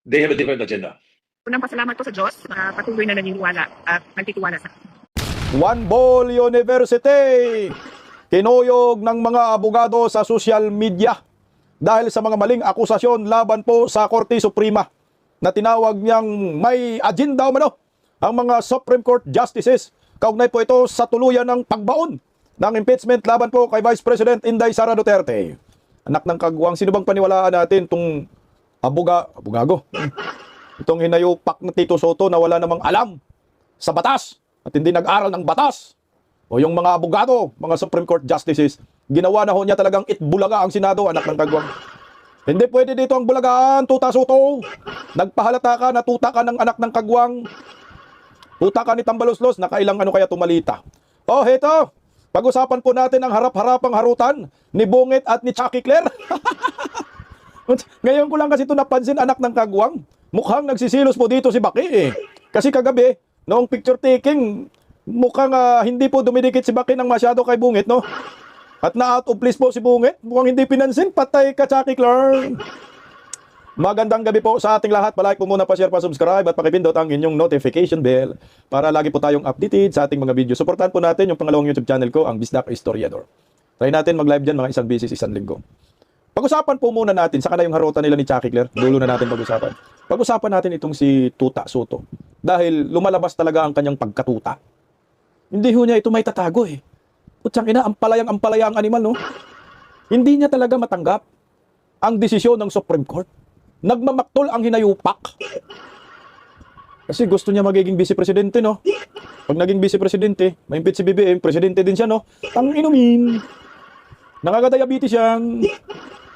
they have a different agenda. Unang pasalamat ko sa Diyos na patuloy na naniniwala at nagtitiwala sa akin. One Ball University, kinuyog ng mga abogado sa social media dahil sa mga maling akusasyon laban po sa Korte Suprema na tinawag niyang may agenda umano ang mga Supreme Court Justices. Kaugnay po ito sa tuluyan ng pagbaon ng impeachment laban po kay Vice President Inday Sara Duterte. Anak ng kagwang, sino bang paniwalaan natin itong abogado? Itong hinayupak na Tito Soto na wala namang alam sa batas at hindi nag-aral ng batas. O yung mga abogado, mga Supreme Court Justices, ginawa na ho niya talagang itbulaga ang Senado, anak ng kagwang. Hindi pwede dito ang bulagaan, Tuta Soto. Nagpahalata ka na tuta ka ng anak ng kagwang. Tuta ka ni Tambaloslos, nakailang ano kaya tumalita. Oh, heto, pag-usapan po natin ang harap-harapang harutan ni Bungit at ni Chucky Claire. Ngayon ko lang kasi ito napansin, anak ng kagwang. Mukhang nagsisilos po dito si Baki eh. Kasi kagabi, noong picture taking, mukhang hindi po dumidikit si Baki ng masyado kay Bungit, no? At na-out of place po si Bungit. Mukhang hindi pinansin, patay ka, Chucky Claire. Magandang gabi po sa ating lahat. Palike po muna, pa-share, pa-subscribe at pakipindot ang inyong notification bell para lagi po tayong updated sa ating mga video. Suportahan po natin yung pangalawang YouTube channel ko, ang Bisdak Historiador. Try natin mag-live dyan mga isang beses, isang linggo. Pag-usapan po muna natin, saka na yung harutan nila ni Chucky Claire, dulo na natin pag-usapan. Pag-usapan natin itong si Tuta Soto. Dahil lumalabas talaga ang kanyang pagkatuta. Hindi ho niya ito may tatago eh. Putsang ina, ampalaya ang animal, no? Hindi niya talaga matanggap ang desisyon ng Supreme Court. Nagmamaktol ang hinayupak. Kasi gusto niya magiging vice-presidente, no? Pag naging vice-presidente, ma-impeach si BBM, presidente din siya, no? Ang inumin. Nakaka-diabetes yan.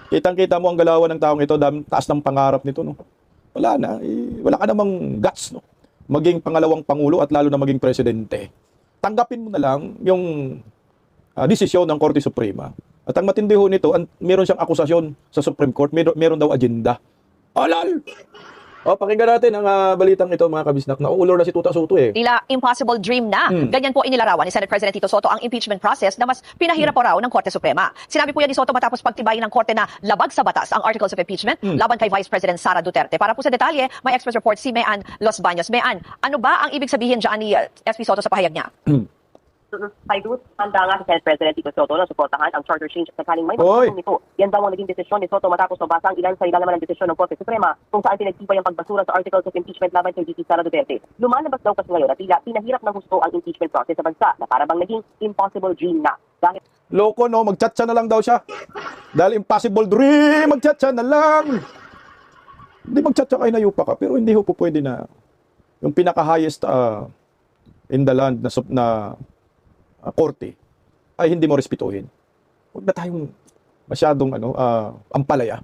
Kitang-kita mo ang galawan ng taong ito, taas ng pangarap nito, no? Wala na. Wala ka namang guts, no? Maging pangalawang pangulo at lalo na maging presidente. Tanggapin mo na lang yung desisyon ng Korte Suprema. At ang matindi ho nito, meron siyang akusasyon sa Supreme Court, meron daw agenda. Alal! O, pakinggan natin ang balitang ito, mga kabisnak. Nauulor na si Tuta Soto eh. Tila impossible dream na. Ganyan po inilarawan ni Senate President Tito Soto ang impeachment process na mas pinahirap po raw ng Korte Suprema. Sinabi po yan ni Soto matapos pagtibayin ng Korte na labag sa batas ang articles of impeachment laban kay Vice President Sara Duterte. Para po sa detalye, may express report si Mean Los Baños. Mean, ano ba ang ibig sabihin dyan ni SP Soto sa pahayag niya? Ay Ruth, handa nga si Senate President Tito Soto na suportahan ang charter change at sakaling may magkakaroon nito. Yan daw ang naging desisyon ni Soto matapos mabasa ang ilan sa ilalim ng desisyon ng Korte Suprema kung saan pinagtibay ang pagbasura sa articles of impeachment laban kay VP Sara Duterte. Lumalabas daw kasi ngayon at tila pinahirap ng gusto ang impeachment process sa bansa na para bang naging impossible dream na. Dahil Loko, no? Mag-chat-chat na lang daw siya. Dahil impossible dream, mag-chat-chat na lang. Hindi mag-chat-chat kayo na yupa ka, pero hindi ho po pwede na yung pinaka-highest in the land na korte ay hindi mo respetuhin. Huwag na tayong masyadong ampalaya,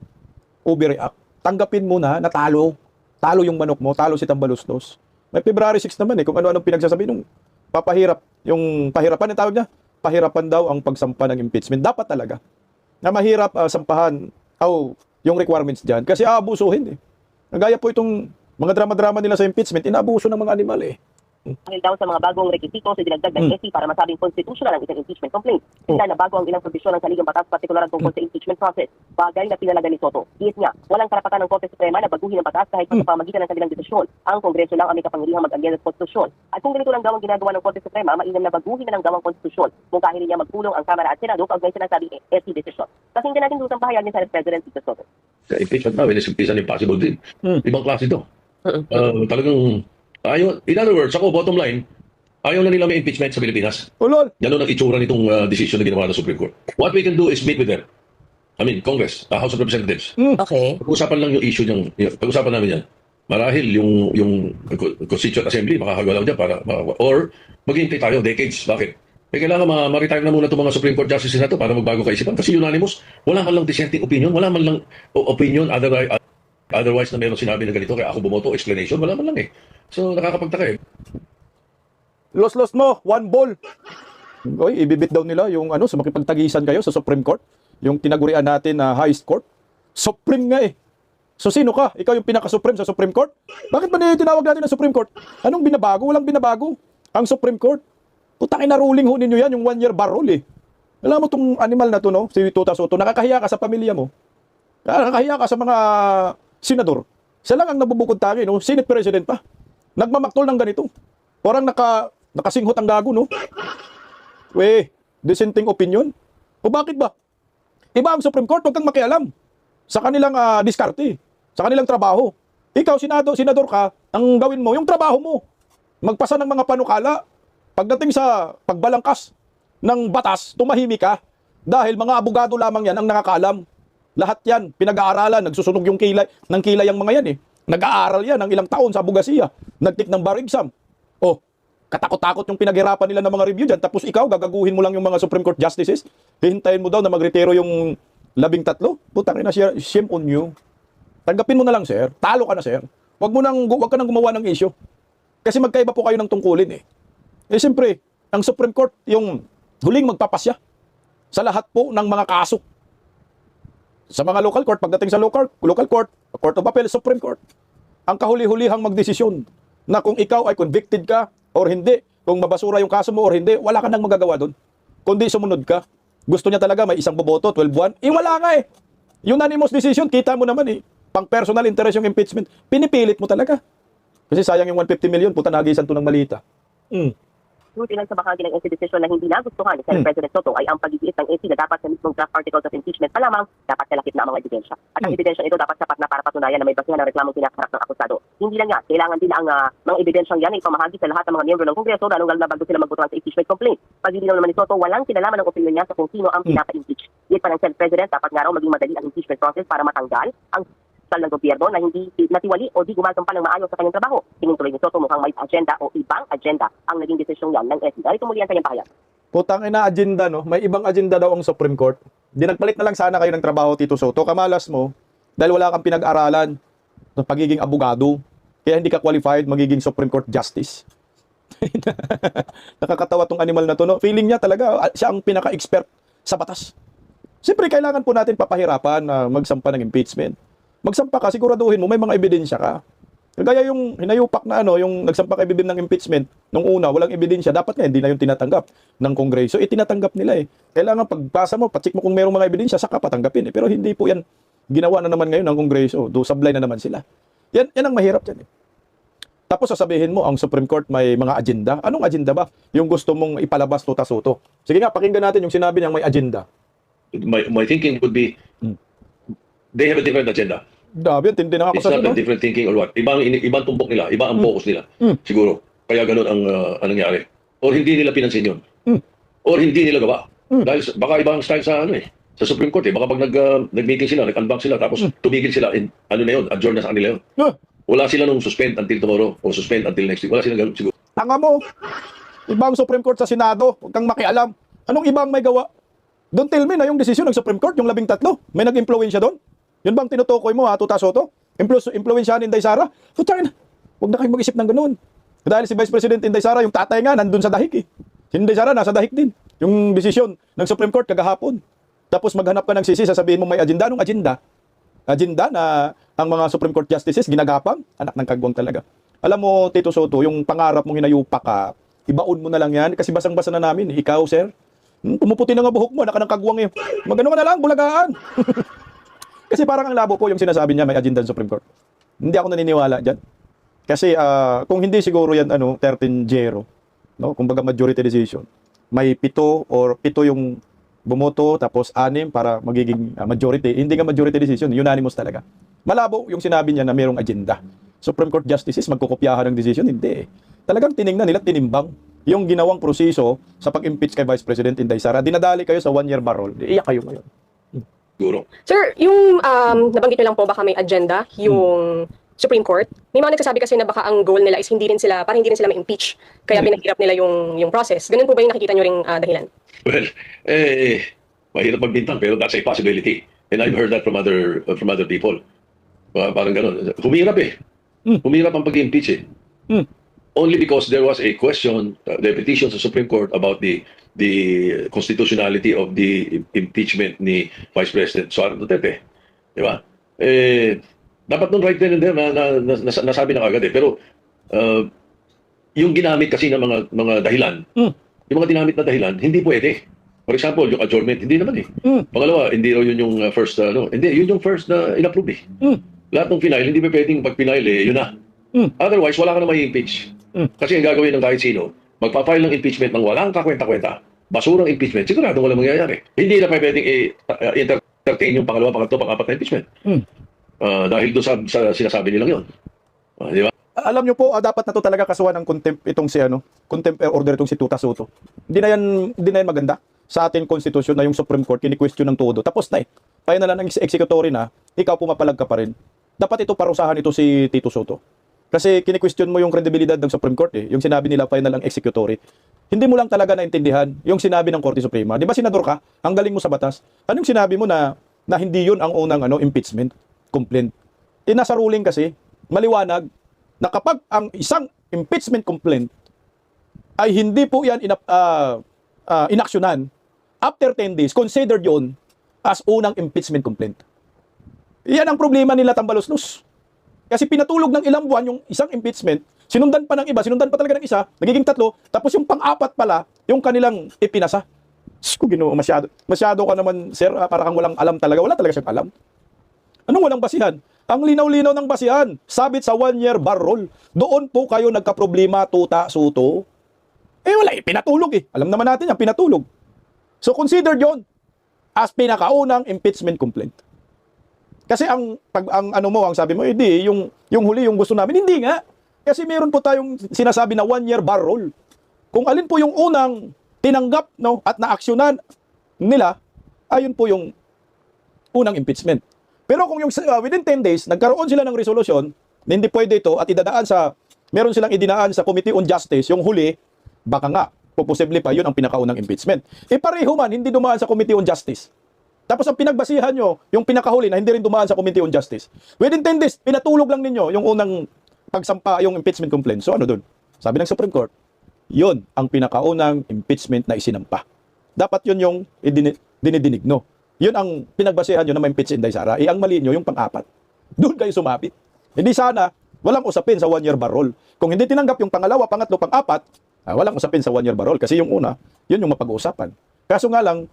overreact. Tanggapin mo na natalo. Talo yung manok mo, talo si Tambaloslos. May February 6 naman eh, kung ano-anong pinagsasabi nung papahirap. Yung pahirapan, yung tawag niya, pahirapan daw ang pagsampa ng impeachment. Dapat talaga na mahirap sampahan yung requirements dyan. Kasi aabusuhin eh. Nagaya po itong mga drama-drama nila sa impeachment, inaabuso ng mga animal eh. dahil daw sa mga bagong rekisito sa dinagdag ng SC para masabing constitutional ang isang impeachment complaint. Sila na bago ang ilang probisyon ng saligang batas partikular tungkol sa impeachment process. Bagay na pinalaga ni Soto. Iit niya, walang karapatan ng Korte Suprema na baguhin ang batas kahit sa pamamagitan ng kanilang desisyon. Ang Kongreso lang ang may kapangyarihang mag-agenda sa konstitusyon. At kung ganito lang daw ang ginagawa ng Korte Suprema, mainam na baguhin na lang daw ang konstitusyon. Kung kahit niya magpulong ang Kamara at Senado pag may sinasabing SC desisyon. Pakinggan natin doon ang pahayag ni Senate President Tito Soto. Impeachment na, is an impossible dream. Ibang klase ito. Talagang, ayaw, in other words, ako, bottom line, ayaw na nila may impeachment sa Pilipinas. Ulol! Yan ang itsura nitong decision na ginawa ng Supreme Court. What we can do is meet with them. I mean, Congress, House of Representatives. Okay. Pag-usapan lang yung issue niyang, pag-usapan namin yan. Marahil yung Constituent Assembly, makakagalaw dyan para, or maghihintay tayo, decades. Bakit? Kailangan ma-retire na muna itong mga Supreme Court Justices na ito para magbago kaisipan. Kasi unanimous, wala man lang dissenting opinion, wala man lang opinion otherwise na meron sinabi na ganito, kaya ako bumoto, explanation, wala man lang eh. So, nakakapagtaka eh. Los mo, one ball. Oy, ibibit daw nila yung sa makipagtagisan kayo sa Supreme Court. Yung tinagurian natin na highest court. Supreme nga eh. So sino ka? Ikaw yung pinaka-supreme sa Supreme Court? Bakit ba tinawag natin na Supreme Court? Anong binabago? Walang binabago. Ang Supreme Court. Putangin na ruling ho ninyo yan, yung 1-year bar rule eh. Alam mo tong animal na to, no? Si Tuta Soto, nakakahiya ka sa pamilya mo. Nakakahiya ka sa mga senador. Siya lang ang nabubukod tangi, no? Senate President pa. Nagmamaktol ng ganito. Parang nakasinghot ang gago, no? Dissenting opinion? O bakit ba? Iba ang Supreme Court, huwag kang makialam sa kanilang diskarte, sa kanilang trabaho. Ikaw, senador ka, ang gawin mo, yung trabaho mo. Magpasa ng mga panukala. Pagdating sa pagbalangkas ng batas, tumahimik ka. Dahil mga abogado lamang yan ang nakakaalam. Lahat yan, pinag-aaralan, nagsusunog yung kilay ang mga yan eh. Nag-aaral yan ng ilang taon sa abogasiya. Nag-take ng bar exam. Oh, katakot-takot yung pinaghirapan nila ng mga review dyan. Tapos ikaw, gagaguhin mo lang yung mga Supreme Court justices. Hihintayin mo daw na magretiro yung 13. Putang ina, shame on you. Tanggapin mo na lang, sir. Talo ka na, sir. Wag ka nang gumawa ng issue. Kasi magkaiba po kayo ng tungkulin eh. Eh siyempre, ang Supreme Court yung huling magpapasya sa lahat po ng mga kaso. Sa mga local court, pagdating sa local court, Court of Appeal, Supreme Court, ang kahuli-hulihang magdesisyon na kung ikaw ay convicted ka or hindi, kung mabasura yung kaso mo or hindi, wala ka nang magagawa doon. Kundi sumunod ka. Gusto niya talaga may isang boboto, 12-1. Wala nga eh. Unanimous decision, kita mo naman eh. Pang personal interest yung impeachment. Pinipilit mo talaga. Kasi sayang yung 150 million, puta nagisan to ng malita. Ilan sa bahagi ng NC decision na hindi nagustuhan ni Senate President Soto ay ang pag-iit ng NC na dapat sa mismong draft articles of impeachment pa lamang dapat kalakip na ang mga ebidensya. At ang ebidensya ito dapat sapat na para patunayan na may basihan ng reklamong kinakaharap ng akusado. Hindi lang yan, kailangan din ang mga ebidensyang yan ay pamahagi sa lahat ng mga miyembro ng Kongreso lalong na bago sila magbotohan sa impeachment complaint. Pag-ilinaw naman ni Soto, walang kinalaman ng opinion niya sa kung sino ang pinaka-impeach. Yun pa ng Senate President, dapat nga raw maging madali ang impeachment process para matanggal ang sal ng gobyerno na hindi natiwali o di gumagampal ng maayos sa kanyang trabaho. Tingin tuloy ni Soto mukhang may agenda o ibang agenda ang naging desisyong yan ng SC. Dahil tumulian kanyang pahayag. Putang ina agenda, no? May ibang agenda daw ang Supreme Court. Di nagpalit na lang sana kayo ng trabaho, Tito Soto. Kamalas mo, dahil wala kang pinag-aralan ng pagiging abogado. Kaya hindi ka qualified magiging Supreme Court Justice. Nakakatawa tong animal na to, no? Feeling niya talaga, siya ang pinaka-expert sa batas. Siyempre, kailangan po natin papahirapan na magsampa ng impeachment. Magsampa ka, siguraduhin mo may mga ebidensya ka. Kagaya yung hinayupak na yung nagsampa kay BBM ng impeachment, nung una, walang ebidensya, dapat nga hindi na yung tinatanggap ng Kongreso. Tinatanggap nila eh. Kailangan pagpasa mo, pacheck mo kung mayroong mga ebidensya, saka patanggapin eh. Pero hindi po yan ginawa na naman ngayon ng Kongreso. Sablay na naman sila. Yan ang mahirap dyan eh. Tapos sasabihin mo, ang Supreme Court may mga agenda. Anong agenda ba? Yung gusto mong ipalabas, Tuta Soto. Sige nga, pakinggan natin yung sinabi niyang may agenda. My thinking would be, they have a different agenda. Dabi, tindi na ako It's sa not a different thinking or what. Ibang tumbok nila, iba ang focus nila. Siguro. Kaya ganun ang nangyari. Or hindi nila pinansin yun. Or hindi nila gawa. Dahil baka ibang style sa sa Supreme Court eh. Baka pag nag-meeting sila, nag-unbank sila, tapos tumigil sila, na yun, adjourn na sa kanila yun. Wala sila nung suspend until tomorrow or suspend until next week. Wala sila ganun siguro. Tanga mo. Ibang Supreme Court sa Senado. Huwag kang makialam. Anong ibang may gawa? Don't tell me na yung desisyon ng Supreme Court, yung 13, may nag-impluensya doon. Yun bang tinutukoy mo, Tuta Soto? Impluensyahan ni Inday Sara? Putang ina, huwag na kayong mag-isip ng ganoon. Dahil si Vice President Inday Sara, yung tatay nga, nandun sa dahig eh. Si Inday Sara, nasa dahig din. Yung desisyon ng Supreme Court kagahapon. Tapos maghanap ka ng sisi, sasabihin mo may agenda. Anong agenda? Agenda na ang mga Supreme Court Justices ginagapang? Anak ng kagwang talaga. Alam mo, Tito Soto, yung pangarap mong hinayupa ka, ibaon mo na lang yan kasi basang-basa na namin. Ikaw, sir, pumuputi na nga buhok mo, anak ng kagwang eh. Magano ka na lang, bulagaan. Kasi parang ang labo po yung sinasabi niya may agenda ng Supreme Court. Hindi ako naniniwala dyan. Kasi kung hindi siguro yan 13-0, no? Kumbaga majority decision. May 7 yung bumoto tapos 6 para magiging majority. Hindi nga majority decision, unanimous talaga. Malabo yung sinabi niya na mayroong agenda. Supreme Court justices magkukopyahan ng decision, hindi. Talagang tiningnan nila, tinimbang yung ginawang proseso sa pag-impeach kay Vice President Inday Sara. Dinadali kayo sa 1-year parole. Iyak kayo ngayon. Siguro. Sir, yung nabanggit nyo lang po baka may agenda, yung Supreme Court. May mga nagsasabi kasi na baka ang goal nila is hindi rin sila ma-impeach. Kaya pinahirap nila yung process. Ganun po ba yung nakikita nyo ring dahilan? Well, mahirap magbintang pero that's a possibility. And I've heard that from other people. Parang gano'n. Humirap eh. Humirap ang pag-impeach eh. Only because there was a question, the petition sa Supreme Court about the constitutionality of the impeachment ni Vice President Sara Duterte. Di ba? Dapat nun right then and there nasabi na kagad eh. Pero yung ginamit kasi ng mga dahilan, yung mga ginamit na dahilan, hindi pwede. For example, yung adjournment, hindi naman eh. Pangalawa, hindi raw yun yung first, hindi, yun yung first na in-approve eh. lahat ng final, hindi pa pwedeng pag final yun na. Otherwise, wala ka na may impeach. Kasi ang gagawin ng kahit sino, magpa-file ng impeachment ng walang kakwenta-kwenta, basurang impeachment, sigurado walang mangyayari. Hindi na pa pwedeng entertain yung pangalawa, pangatlo, pang-apat na impeachment. Dahil doon sa sinasabi nilang yun. Di ba? Alam nyo po, dapat na to talaga kasuhan ng contempt itong si contempt order itong si Tuta Soto. Hindi na yan maganda sa ating konstitusyon na yung Supreme Court kini-question ng todo. Tapos na tayo na lang ng executory na, ikaw pumapalag ka pa rin. Dapat ito parusahan ito si Tito Soto. Kasi kini-question mo yung credibilidad ng Supreme Court Yung sinabi nila final ang executory. Hindi mo lang talaga naintindihan yung sinabi ng Korte Suprema. Di ba senador ka? Ang galing mo sa batas. Anong sinabi mo na hindi yun ang unang impeachment complaint? Nasa ruling kasi, maliwanag, na kapag ang isang impeachment complaint ay hindi po yan inaksyonan, after 10 days, considered yun as unang impeachment complaint. Yan ang problema nila Tambaloslos. Kasi pinatulog ng ilang buwan yung isang impeachment, sinundan pa ng iba, sinundan pa talaga ng isa, nagiging 3, tapos yung pang-4 pala, yung kanilang ipinasa. Ginoo, masyado ka naman, sir, para kang walang alam talaga. Wala talaga siyang alam. Anong walang basihan? Ang linaw-linaw ng basihan, sabit sa 1-year bar rule. Doon po kayo nagka-problema, Tuta Soto. Wala pinatulog Alam naman natin yan, pinatulog. So considered yon as pinakaunang impeachment complaint. Kasi ang sabi mo, hindi, yung huli yung gusto namin, hindi nga. Kasi meron po tayong sinasabi na 1-year bar rule. Kung alin po yung unang tinanggap at naaksyonan nila, ayun po yung unang impeachment. Pero kung yung within 10 days, nagkaroon sila ng resolution na hindi pwede ito at meron silang idinaan sa Committee on Justice, yung huli, baka nga, posible pa yun ang pinakaunang impeachment. Pareho man, hindi dumaan sa Committee on Justice. Tapos ang pinagbasihan nyo, yung pinakahuli na hindi rin dumaan sa Committee on Justice. Within 10 days, pinatulog lang ninyo yung unang pagsampa, yung impeachment complaint. So ano dun? Sabi ng Supreme Court, yun ang pinakaunang impeachment na isinampa. Dapat yun yung dinidinig, no? Yun ang pinagbasehan nyo na ma-impeach Inday Sara. Ang mali nyo, yung pang-4. Doon kayo sumapit. Hindi sana, walang usapin sa 1-year bar rule. Kung hindi tinanggap yung pangalawa, pangatlo, pang-4, walang usapin sa 1-year bar rule. Kasi yung una, yun yung mapag-uusapan. Kaso nga lang,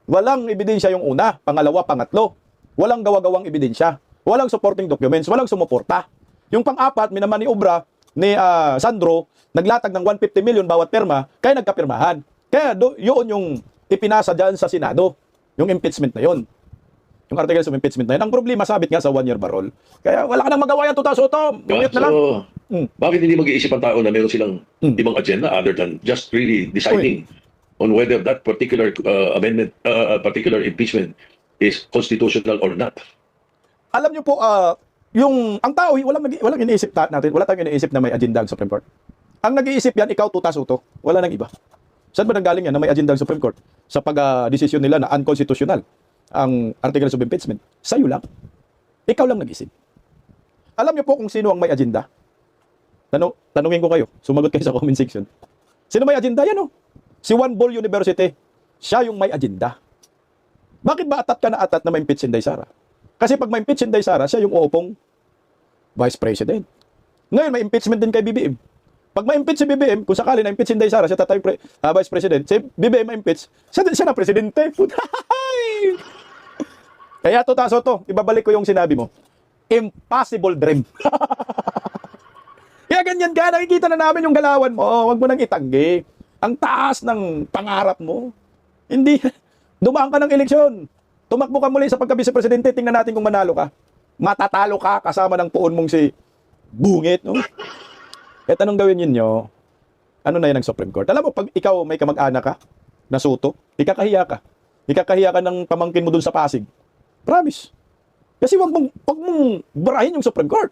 walang ebidensya yung una, pangalawa, pangatlo. Walang gawa-gawang ebidensya. Walang supporting documents. Walang sumuporta. Yung pang-4, minamaniobra ni Sandro, naglatag ng 150 million bawat perma, kaya nagkapirmahan. Kaya yun yung ipinasa dyan sa Senado. Yung impeachment na yun. Yung articles of impeachment na yun. Ang problema, sabit nga sa 1-year bar rule. Kaya wala ka nang magawa yan, Tuta Soto. Bungit na lang. Bakit hindi mag-iisip ang tao na meron silang ibang agenda other than just really deciding on whether that particular amendment, particular impeachment is constitutional or not? Alam nyo po, ang tao, walang iniisip natin. Wala tayong iniisip na may agenda ang Supreme Court. Ang nag-iisip yan, ikaw, Tuta Soto. Wala nang iba. Saan ba nanggaling yan na may agenda ang Supreme Court? Sa pag-desisyon nila na unconstitutional ang articles of impeachment. Sa'yo lang. Ikaw lang nag-isip. Alam niyo po kung sino ang may agenda? Tanungin ko kayo. Sumagot kayo sa comment section. Sino may agenda? Yan si Juan Bol University. Siya yung may agenda. Bakit ba atat ka na atat na ma-impeach si Inday Sara? Kasi pag ma-impeach si Inday Sara, siya yung uupong Vice President. Ngayon, may impeachment din kay BBM. Pag ma-impeach si BBM, kung sakali na-impeach si Inday Sara, siya tatay Vice President, si BBM ma-impeach, siya na Presidente. Kaya Tuta Soto, ibabalik ko yung sinabi mo. Impossible dream. Kaya ganyan ka, nakikita na namin yung galawan mo. Huwag mo nang itanggi. Ang taas ng pangarap mo. Hindi, dumaan ka ng eleksyon. Tumakbo ka muli sa pagka-vice-presidente, tingnan natin kung manalo ka. Matatalo ka kasama ng puon mong si Bungit, no? Kahit anong gawin ninyo, ano na yan ang Supreme Court? Alam mo, pag ikaw may kamag-anak ka, na Soto, ikakahiya ka. Ikakahiya ka ng pamangkin mo dun sa Pasig. Promise. Kasi wag mong barahin yung Supreme Court.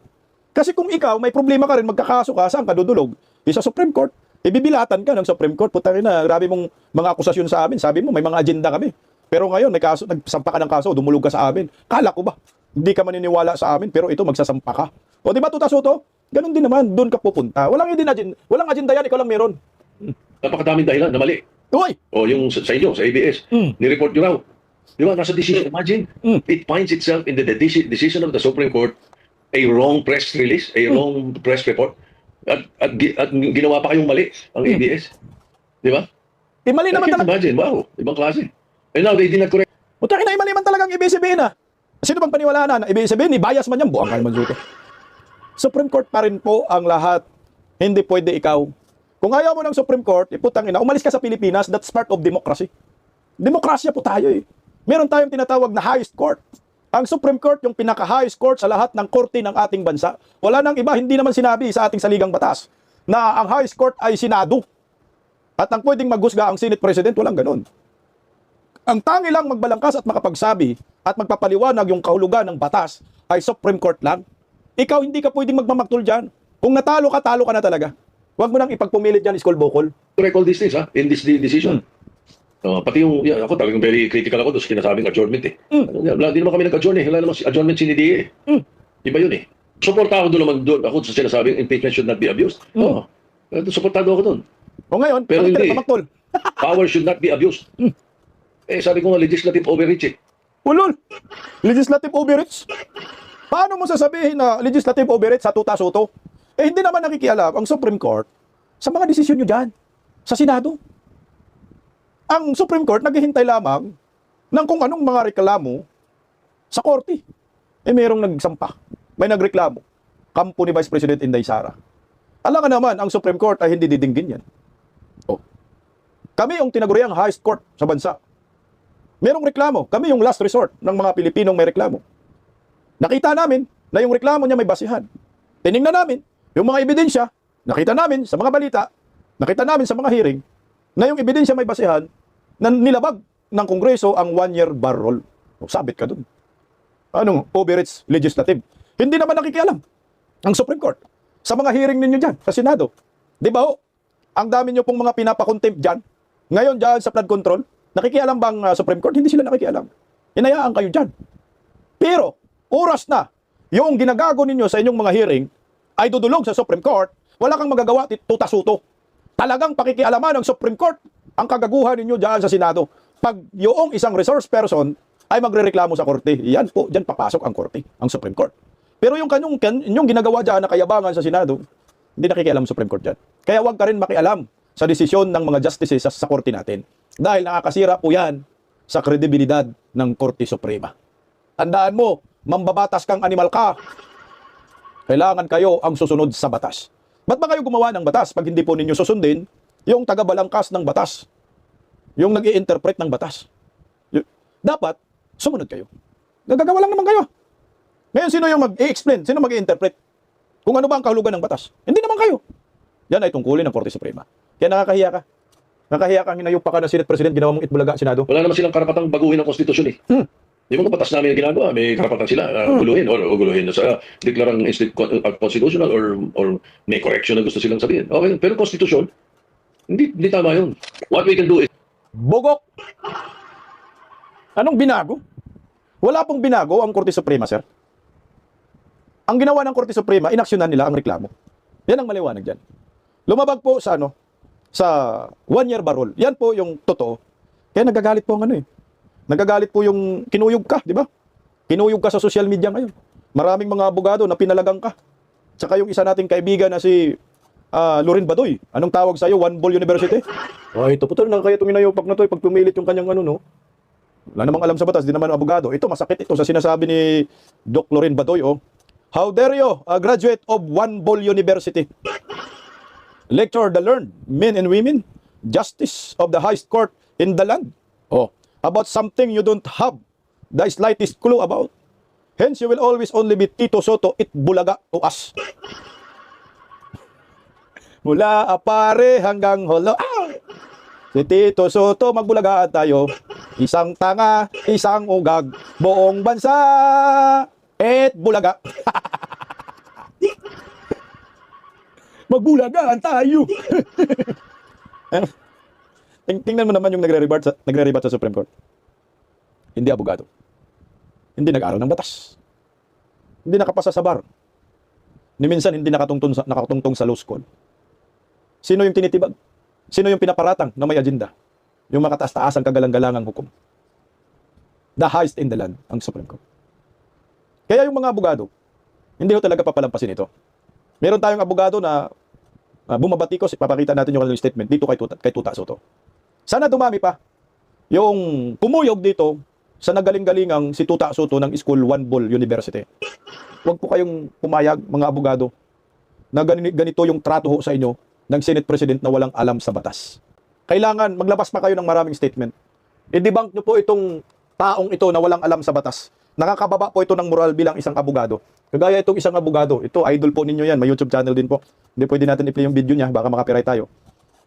Kasi kung ikaw, may problema ka rin, magkakaso ka, saan ka dudulog? Sa Supreme Court. Ibibilatan ka ng Supreme Court. Putang ina, grabe mong mga akusasyon sa amin. Sabi mo, may mga agenda kami. Pero ngayon, nagsampa ka ng kaso, dumulog ka sa amin. Kala ko ba? Hindi ka maniniwala sa amin, pero ito, magsasampa ka. O di ba, Tuta Soto? Ganun din naman, doon ka pupunta. Walang agenda yan, ikaw lang meron. Napakadaming dahilan na mali. Uy! O yung sa inyo, sa ABS, ni-report nyo raw. Di ba, nasa decision. Imagine, it finds itself in the decision of the Supreme Court a wrong press release, a wrong press report, at ginawa pa kayong mali ang ABS. Di ba? Mali naman talaga. Imagine, wow, ibang klase. And now, they did not correct. Mali man talagang ibig sabihin Sino bang paniwalaan na? Ibig sabihin, bias man yan, buang ka naman Soto. Supreme Court pa rin po ang lahat. Hindi pwede ikaw. Kung ayaw mo ng Supreme Court, iputang ina, umalis ka sa Pilipinas, that's part of democracy. Demokrasya po tayo eh. Meron tayong tinatawag na highest court. Ang Supreme Court, yung pinaka-highest court sa lahat ng korte ng ating bansa. Wala nang iba, hindi naman sinabi sa ating saligang batas na ang highest court ay Senado. At ang pwedeng maghusga ang Senate President, walang ganun. Ang tangi lang magbalangkas at makapagsabi at magpapaliwanag yung kahulugan ng batas ay Supreme Court lang. Ikaw hindi ka pwedeng magmamaktol dyan. Kung natalo ka, talo ka na talaga. Huwag mo nang ipagpumilit dyan, iskol bokol. Correct all these things, ha? In this decision. Pati yung, ako talagang very critical ako doon sa sinasabing adjournment eh. Hindi naman kami nag-adjourn eh. Wala naman si adjournment sinidi eh. Iba yun eh. Suporta ako doon naman doon. Ako sa sinasabing impeachment should not be abused. Oo. Suportado ako doon. O ngayon, Pero bakit ka hindi. nagmamaktol? Power should not be abused. Sabi ko nga, legislative overreach eh. Ulol! Legislative overreach? Paano mo sasabihin na legislative overreach sa tuta soto? Hindi naman nakikialam ang Supreme Court sa mga desisyon nyo dyan, sa Senado. Ang Supreme Court naghihintay lamang ng kung anong mga reklamo sa korte. Mayroong nagsampa, may nagreklamo. Kampo ni Vice President Inday Sara. Alam nga naman, ang Supreme Court ay hindi didinggin yan. Kami yung tinaguriang highest court sa bansa. Merong reklamo. Kami yung last resort ng mga Pilipinong may reklamo. Nakita namin na yung reklamo niya may basihan. Tinignan namin yung mga ebidensya. Nakita namin sa mga balita. Nakita namin sa mga hearing na yung ebidensya may basihan na nilabag ng Kongreso ang 1-year bar rule. Sabit ka dun. Anong overreach legislative? Hindi naman nakikialam ang Supreme Court sa mga hearing ninyo dyan sa Senado. Di ba ho? Ang dami nyo pong mga pinapakontempt dyan. Ngayon dyan sa flood control, nakikialam bang Supreme Court? Hindi sila nakikialam. Hinayaan kayo dyan. Pero, oras na, yung ginagago ninyo sa inyong mga hearing ay dudulog sa Supreme Court, wala kang magagawa, tutasuto. Talagang pakikialaman ng Supreme Court ang kagaguhan ninyo dyan sa Senado. Pag yung isang resource person ay magrereklamo sa korte, yan po, dyan papasok ang korte, ang Supreme Court. Pero yung inyong ginagawa dyan na kayabangan sa Senado, hindi nakikialam Supreme Court dyan. Kaya huwag ka rin makialam sa desisyon ng mga justices sa korte natin. Dahil nakakasira po yan sa kredibilidad ng Korte Suprema. Tandaan mo, mambabatas kang animal ka. Kailangan kayo ang susunod sa batas. Ba't ba kayo gumawa ng batas pag hindi po ninyo susundin yung taga-balangkas ng batas? Yung nag-i-interpret ng batas. Dapat, sumunod kayo. Nagagawa lang naman kayo. Ngayon, sino yung mag-i-explain? Sino mag-i-interpret? Kung ano ba ang kahulugan ng batas? Hindi naman kayo. Yan ay tungkulin ng Korte Suprema. Kaya nakakahiya ka. Nakakahiya kang hinayupa ka ng Senate President, ginawa mong itbulaga Senado. Wala naman silang karapatang baguhin ang konstitusyon eh. Yung mga batas namin na ginagawa, may karapatan sila guluhin or guluhin sa deklarang constitutional or may correction na gusto silang sabihin. Okay, pero konstitusyon, hindi tama yun. What we can do is Bogok! Anong binago? Wala pong binago ang Korte Suprema, sir. Ang ginawa ng Korte Suprema, inaksyonan nila ang reklamo. Yan ang maliwanag dyan. Lumabag po sa sa 1-year bar rule. Yan po yung totoo. Kaya nagagalit po ang Nagagalit po yung kinuyog ka, di ba? Kinuyog ka sa social media ngayon. Maraming mga abogado na pinalagang ka. Tsaka yung isa nating kaibigan na si Lorin Badoy. Anong tawag sa'yo? One Ball University? Ay, ito po na kaya itong inayupak na to. Pag pumilit yung kanyang wala namang alam sa batas, di naman abogado. Ito, masakit ito sa sinasabi ni Doc Lorin Badoy. How dare you, a graduate of One Ball University, lecture the learned men and women, justice of the highest court in the land, about something you don't have the slightest clue about. Hence, you will always only be Tito Soto Itbulaga to us. Mula Apare hanggang Holo. Si Tito Soto, magbulagaan tayo. Isang tanga, isang ugag, buong bansa, Itbulaga. Magbulagaan tayo. Tingnan mo naman yung nagre-rebut sa Supreme Court. Hindi abogado. Hindi nag-aral ng batas. Hindi nakapasa sa bar. Ni minsan hindi nakatungtong sa law school. Sino yung tinitibag? Sino yung pinaparatang na may agenda? Yung makataas-taasang kagalang-galangang hukom. The highest in the land, ang Supreme Court. Kaya yung mga abogado, hindi ho talaga papalampasin ito. Meron tayong abogado na bumabatikos, ipapakita natin yung statement dito kay Tuta Soto. Sana dumami pa yung pumuyog dito sa nagaling-galingang si Tuta Soto ng School One Ball University. Huwag po kayong pumayag, mga abogado, na ganito yung trato ho sa inyo ng Senate President na walang alam sa batas. Kailangan maglabas pa kayo ng maraming statement. I-debunk nyo po itong taong ito na walang alam sa batas. Nakakababa po ito ng moral bilang isang abogado. Kagaya itong isang abogado, ito idol po ninyo yan, may YouTube channel din po. Hindi pwede natin i-play yung video niya, baka makapiright tayo.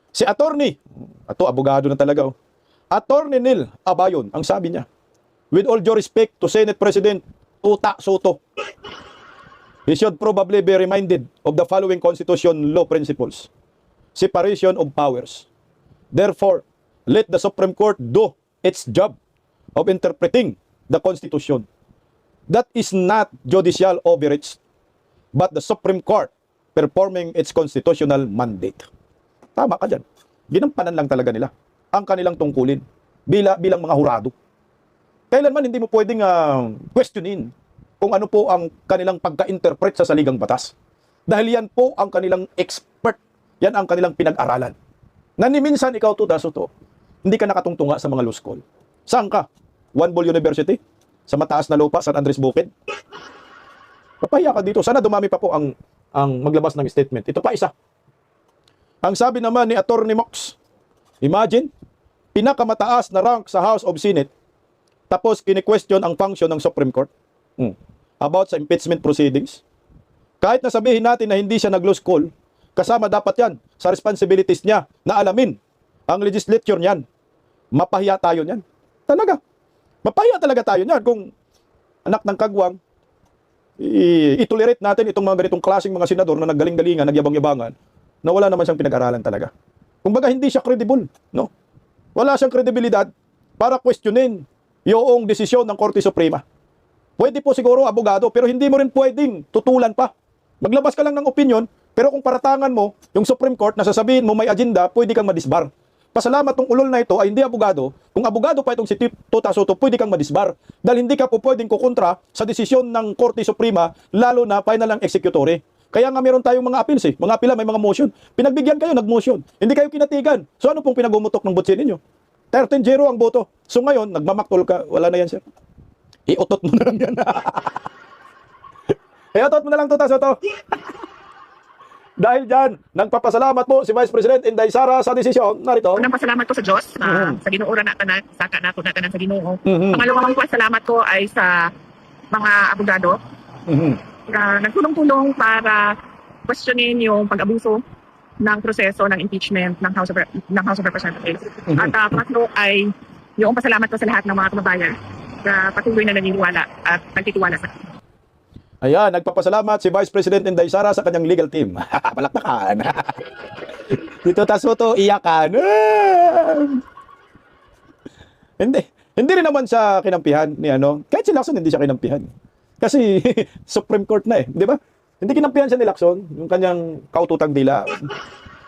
Si attorney, ito abogado na talaga. Attorney Neil Abayon, ang sabi niya, with all due respect to Senate President Tuta Soto, he should probably be reminded of the following Constitution law principles. Separation of powers. Therefore, let the Supreme Court do its job of interpreting the Constitution. That is not judicial overreach, but the Supreme Court performing its constitutional mandate. Tama ka dyan. Ginampanan lang talaga nila ang kanilang tungkulin bilang mga hurado. Kailanman hindi mo pwedeng questionin kung ano po ang kanilang pagka-interpret sa saligang batas. Dahil yan po ang kanilang expert. Yan ang kanilang pinag-aralan. Naniminsan ikaw, Tuta Soto, hindi ka nakatungtunga sa mga law school. Saan ka? One Ball University? Sa mataas na lupa, San Andres Bukid? Papahiya ka dito. Sana dumami pa po ang maglabas ng statement. Ito pa isa. Ang sabi naman ni Attorney Mox, imagine, pinakamataas na rank sa House of Senate, tapos kini-question ang function ng Supreme Court about sa impeachment proceedings. Kahit na sabihin natin na hindi siya nag-law school, kasama dapat yan sa responsibilities niya na alamin ang legislature niyan. Mapahiya tayo niyan. Talaga. Mapahiya talaga tayo niyan kung anak ng kagwang, itolerate natin itong mga ganitong klaseng mga senador na naggaling-galingan, nagyabang-yabangan, na wala naman siyang pinag-aralan talaga. Kumbaga hindi siya credible, no? Wala siyang kredibilidad para questionin yung desisyon ng Korte Suprema. Pwede po siguro abogado, pero hindi mo rin pwedeng tutulan pa. Maglabas ka lang ng opinion, pero kung paratangan mo yung Supreme Court na sasabihin mo may agenda, pwede kang madisbar. Pasalamat ng ulol na ito ay hindi abogado. Kung abogado pa itong si Tuta Soto, pwede kang madisbar. Dahil hindi ka po pwedeng kukontra sa desisyon ng Korte Suprema, lalo na final ang executory. Kaya nga meron tayong mga appeals eh. Mga apela, may mga motion. Pinagbigyan kayo, nag-motion. Hindi kayo kinatigan. So ano pong pinagumutok ng butsin ninyo? 13-0 ang boto. So ngayon, nagmamaktol ka. Wala na yan, sir. Iutot mo na lang yan. Iutot mo na lang, Tuta Soto. Dahil dyan, nagpapasalamat po si Vice President Inday Sara sa desisyon. Narito. Unang pasalamat ko sa Diyos sa ginuura natin na saka nato natin sa Ginoo. Pangalawang pasalamat ko ay sa mga abogado na nagtulong-tulong para questionin yung pag-abuso ng proseso ng impeachment ng House of Representatives. At pangatlo ay yung pasalamat ko sa lahat ng mga kababayan na patuloy na naniniwala at nagtitiwala sa akin. Ayan, nagpapasalamat si Vice President Inday Sara sa kanyang legal team. Palakpakan. Dito Soto, iyakan. Hindi rin naman siya kinampihan ni ano. Kahit si Lacson hindi siya kinampihan. Kasi Supreme Court na eh, di ba? Hindi kinampihan siya ni Lacson, yung kanyang kaututang dila.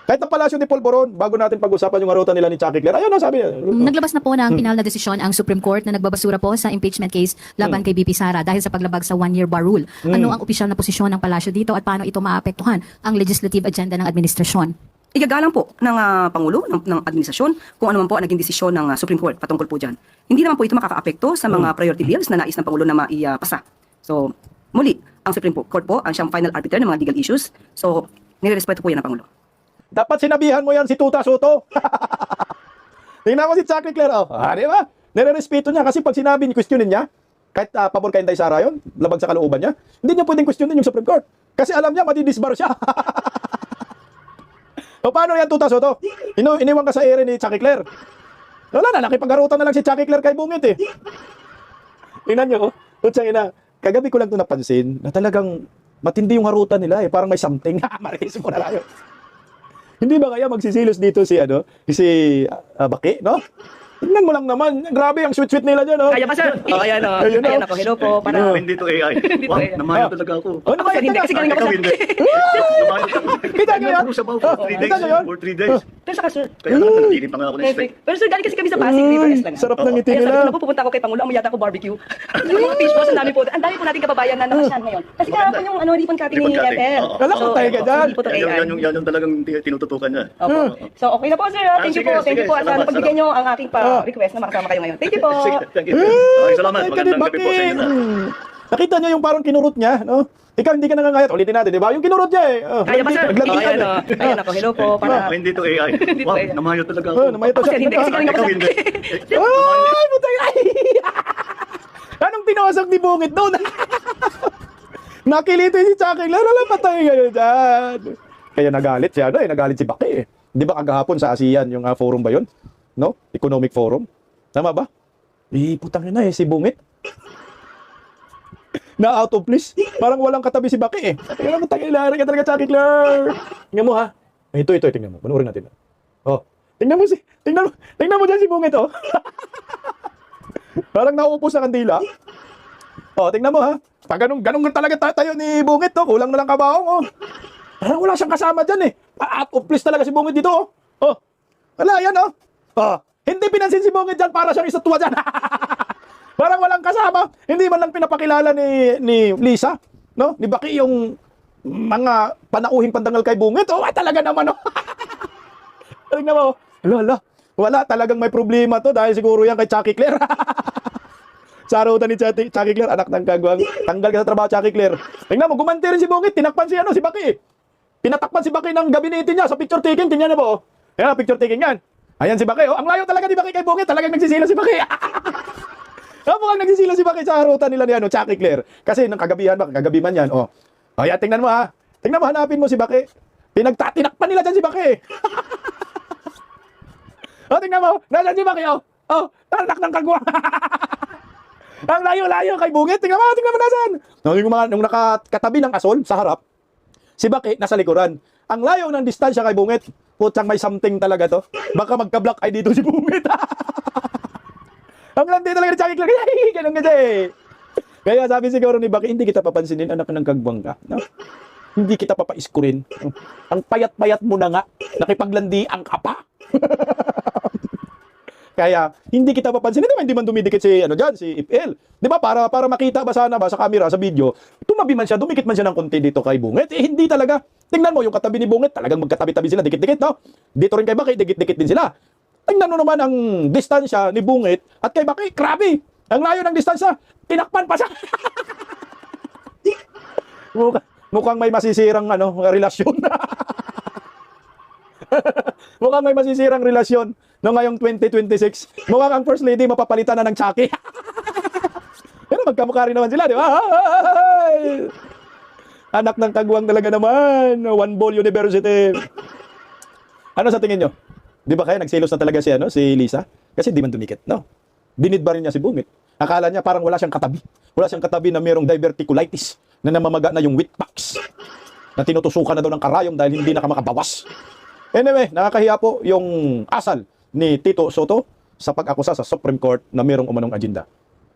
Kahit na Palasyo ni Polvoron, bago natin pag-usapan yung harutan nila ni Chucky Claire, ayun na sabi niya. Naglabas na po ng pinal na desisyon ang Supreme Court na nagbabasura po sa impeachment case laban kay BP Sara dahil sa paglabag sa one-year bar rule. Ano ang opisyal na posisyon ng Palasyo dito at paano ito maapektuhan ang legislative agenda ng administrasyon? Igagalang po ng Pangulo, ng administrasyon, kung ano man po ang naging desisyon ng Supreme Court patungkol po dyan. Hindi naman po ito makaka-apekto sa mga priority bills na nais ng Pangulo na maipasa. So, muli, ang Supreme Court po ang siyang final arbiter ng mga legal issues. So, nirerespeto po yan ng Pangulo. Dapat sinabihan mo yan si Tuta Soto. Tingnan mo si Chucky Claire. Oh. Di ba? Nire-respeto niya kasi pag sinabi niya, questionin niya, kahit pabor kay Inday Sara yun, labag sa kalooban niya, hindi niya pwedeng questionin yung Supreme Court. Kasi alam niya, matidisbar siya. O paano yan, Tuta Soto? Iniwan ka sa ere ni Chucky Claire. Wala na, nakipagharutan na lang si Chucky Claire kay Bungit eh. Tingnan niyo, oh. Tutsang ina, kagabi ko lang ito napansin na talagang matindi yung harutan nila eh. Parang may something. Maris mo na lang yun. Hindi ba kaya magsisilos dito si Baki, no? Tingnan mo lang naman, grabe ang sweet-sweet nila dyan, no? Kaya pa sir. Ayan o. Ayan ako. Hello po. Para... Hindi to AI. Wow, namayo talaga ako. Oh, Ako sir, hindi kasi galing ako sa... Kita yan. Tapos about for 3 days. Kita nyo yun? For 3 days. Pero saka sir, Kaya nga, nagtitin pa nga ako ng steak. pero sir, galing kasi kami sa Pasig River Island. Sarap ng ngiti Kaya sabi ko, nila. naku, pupunta ako kay Pangulo, amoy yata ako barbecue. Yung mga fish balls, ang dami po nating kababayan na nakasyal ngayon. Kasi kahapon yung ribbon cutting ni Ribbon cutting, FL. oo. Wala kang tayo ka dyan. Hindi po to AI. Yan yung talagang tinututukan niya. Opo. So, okay na po sir. Thank you sige, po. Thank you sige. po. At sana Salamat, pagbigyan nyo ang aking request na makasama kayo ngayon. Thank you po. Sige, thank you. Maraming salamat. Magandang gabi po sa inyo na. Nakita niyo yung parang kinurot niya, no? Ikaw hindi ka nangangayat. Ulitin natin, di ba? Yung kinurot niya eh. Oh, Kaya ba sir? naglantikan Ayan eh. o. Ayan ako. Hello po. Para... Hindi to AI. Hindi to Wow, AI. namayo talaga ako. Oh, namayo to Ako, siya. sir, hindi. Kasi kanina Ikaw pa hindi. Ay, putay! Ay! Anong tinawasag ni Bungit doon? Nakilito si Chucky. Lala, patay kayo dyan. Kaya nagalit siya, no? Nagalit si Baki eh. Di ba kagahapon sa ASEAN, yung forum ba yun? No? Economic Forum. Tama ba? Putang ina eh, si Bungit. Na out of place. Parang walang katabi si Baki eh. Tingnan mo, tangilari ka talaga, Chucky Claire. Tingnan mo ha. Ito, tingnan mo. Panoorin natin. Oh, tingnan mo dyan si Bungit oh. Parang nauupo sa kandila. Oh, tingnan mo ha. Pag ganun talaga tayo ni Bungit to, kulang na lang kabaong oh. Parang wala siyang kasama dyan eh. Out of place talaga si Bungit dito oh. Oh, wala yan oh. Oh, hindi pinansin si Bungit dyan para siyang istatwa dyan. Parang walang kasama. Hindi man lang pinapakilala ni Lisa, no? Ni Baki yung mga panauhing pandangal kay Bungit. Oh, talaga naman oh. Tingnan mo. Wala talagang may problema to dahil siguro yan kay Chucky Claire. Sarutan ni Chucky Claire, anak ng kagwang. Tanggal ka sa trabaho, Chucky Claire. Tingnan mo, gumanti rin si Bungit. Tinakpan si Baki. Pinatakpan si Baki ng gabinete niya sa picture taking. Tingnan niyo po. Ayan, picture taking yan. Ayan si Baki. Oh, ang layo talaga ni Baki kay Bungit. Talagang nagsisila si Baki. Mukhang nagsisila si Baki sa harutan nila ni Chucky Claire. Kasi nang kagabi man yan. Oh. Ayan, tingnan mo ha. Tingnan mo, hanapin mo si Baki. Tinakpan nila dyan si Baki. Oh, tingnan mo. Nasaan si Baki oh. Oh, tanak ng kagwa. Ang layo-layo kay Bungit. Tingnan mo nasaan. Nung nakatabi ng asol sa harap, si Baki nasa likuran. Ang layo ng distansya kay Bungit. Putsang may something talaga to. Baka magka-block eye dito si Bungit. Ang landi talaga ni Chucky Claire. Ay, ganun kasi. Kaya sabi siguro ni Baki, hindi kita papansinin, anak ng kagwang ka. No? Hindi kita papaiskurin. Ang payat-payat mo na nga. Nakipaglandian ka pa. Kaya hindi kita papansinin. Diba, hindi man dumidikit si FL. Di ba? Para makita ba sana ba sa camera, sa video, tumabi man siya, dumikit man siya ng konti dito kay Bungit. Hindi talaga. Tingnan mo, yung katabi ni Bungit, talagang magkatabi-tabi sila, dikit-dikit, no? Dito rin kay Baki, dikit-dikit din sila. Tingnan mo naman ang distansya ni Bungit at kay Baki, grabe! Ang layo ng distansya, tinakpan pa siya! Mukhang may masisirang relasyon. Mukhang may masisirang relasyon no ngayong 2026. Mukhang ang First Lady mapapalitan na ng Chucky. Pero magkamukha rin naman sila, di ba? Anak ng kagwang talaga naman. One Ball University. Ano sa tingin nyo? Di ba kaya nagselos na talaga si Lisa? Kasi di man dumikit, no? Binid ba rin niya si Bungit? Akala niya parang wala siyang katabi. Wala siyang katabi na mayroong diverticulitis na namamaga na yung witpax na tinutusukan na daw ng karayom dahil hindi na makabawas. Anyway, nakakahiya po yung asal ni Tito Soto sa pag-akusa sa Supreme Court na mayroong umanong agenda.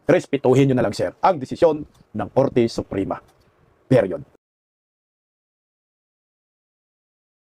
Respetuhin nyo na lang, sir, ang desisyon ng Korte Suprema. Period.